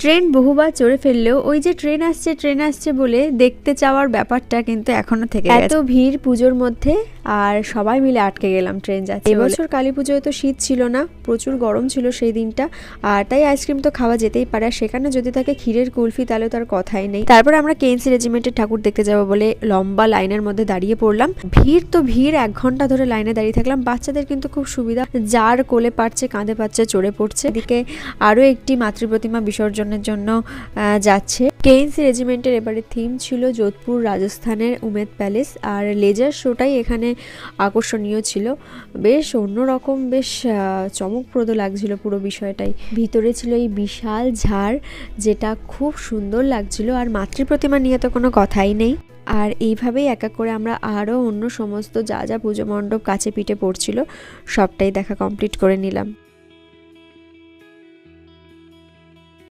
Train বহুবার চড়ে ফেললেও ওই যে ট্রেন আসছে বলে দেখতে চাওয়ার ব্যাপারটা কিন্তু এখনো থেকে গেছে। এত ভিড় পুজোর মধ্যে, আর সবাই মিলে আটকে গেলাম ট্রেন যাচ্ছে। এবছর কালী পুজোয় তো শীত ছিল না, প্রচুর গরম ছিল সেই দিনটা, আর তাই আইসক্রিম তো খাওয়া যেতেই পারে। সেখানে যদি থাকে ক্ষীরের কুলফি তাহলে তার কথাই নেই। তারপর আমরা কেএনসি রেজিমেন্টের ঠাকুর দেখতে যাবো বলে লম্বা লাইনের মধ্যে দাঁড়িয়ে পড়লাম। ভিড় তো ভিড়, 1 ঘন্টা ধরে লাইনে দাঁড়িয়ে থাকলাম। বাচ্চাদের কিন্তু খুব সুবিধা, যার কোলে পারছে কাঁধে পাচ্ছে চড়ে পড়ছে। এদিকে আরো একটি মাতৃ প্রতিমা বিসর্জনের জন্য যাচ্ছে। কেএনসি রেজিমেন্টের এবারে থিম ছিল যোধপুর রাজস্থানের উমেদ প্যালেস, আর লেজার শোটাই এখানে আকর্ষণীয় ছিল। বেশ অন্যরকম, বেশ চমকপ্রদ লাগছিল পুরো বিষয়টাই। ভিতরে ছিল এই বিশাল ঝাড়, যেটা খুব সুন্দর লাগছিল। আর মাতৃ প্রতিমা নিয়ে তো কোনো কথাই নেই। আর এইভাবেই এক এক করে আমরা আরও অন্য সমস্ত যা যা পুজো মণ্ডপ কাছে পিঠে পড়ছিল সবটাই দেখা কমপ্লিট করে নিলাম।